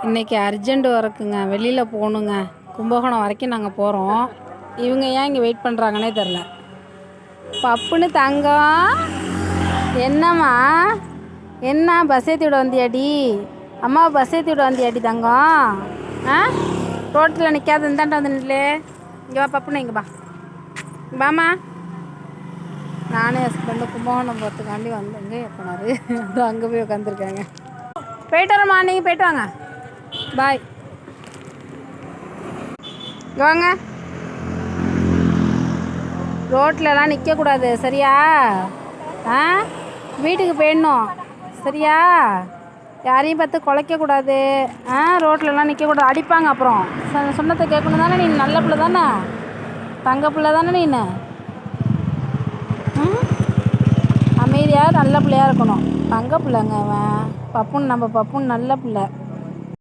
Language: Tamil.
இன்றைக்கி அர்ஜெண்ட் ஒர்க்குங்க, வெளியில் போகணுங்க. கும்பகோணம் வரைக்கும் நாங்கள் போகிறோம். இவங்க ஏன் இங்கே வெயிட் பண்ணுறாங்கன்னே தெரில. பப்புன்னு தங்கம், என்னம்மா என்ன பஸ் ஏற்றி விட வந்தியாடி? அம்மாவை பஸ் ஏற்றி விட வந்தியாடி தங்கம்? ரோட்டில் நிற்காது, இந்தாண்ட வந்து நில்லு. இங்கே வா பப்புன்னு, இங்கே வா வாமா. நானும் ஹஸ்பண்டு கும்பகோணம் போகிறதுக்காண்டி வந்தேங்க. எப்போனாரு அது அங்கே போய் உட்காந்துருக்காங்க. போயிட்டு வரேம்மா, நீங்கள் போயிட்டு வாங்க, பாய். வாங்க, ரோட்லலாம் நிற்கக்கூடாது சரியா? வீட்டுக்கு போயிடணும் சரியா? யாரையும் பார்த்து குலைக்கக்கூடாது. ரோட்லலாம் நிற்கக்கூடாது, அடிப்பாங்க. அப்புறம் சொன்னதை கேட்கணும் தானே? நீ நல்ல பிள்ளை தானே, தங்க பிள்ளை தானே நீ? அமைதியாக நல்ல பிள்ளையாக இருக்கணும். தங்க பிள்ளைங்க அவன் பப்புன்னு, நம்ம பப்புன்னு நல்ல பிள்ளை.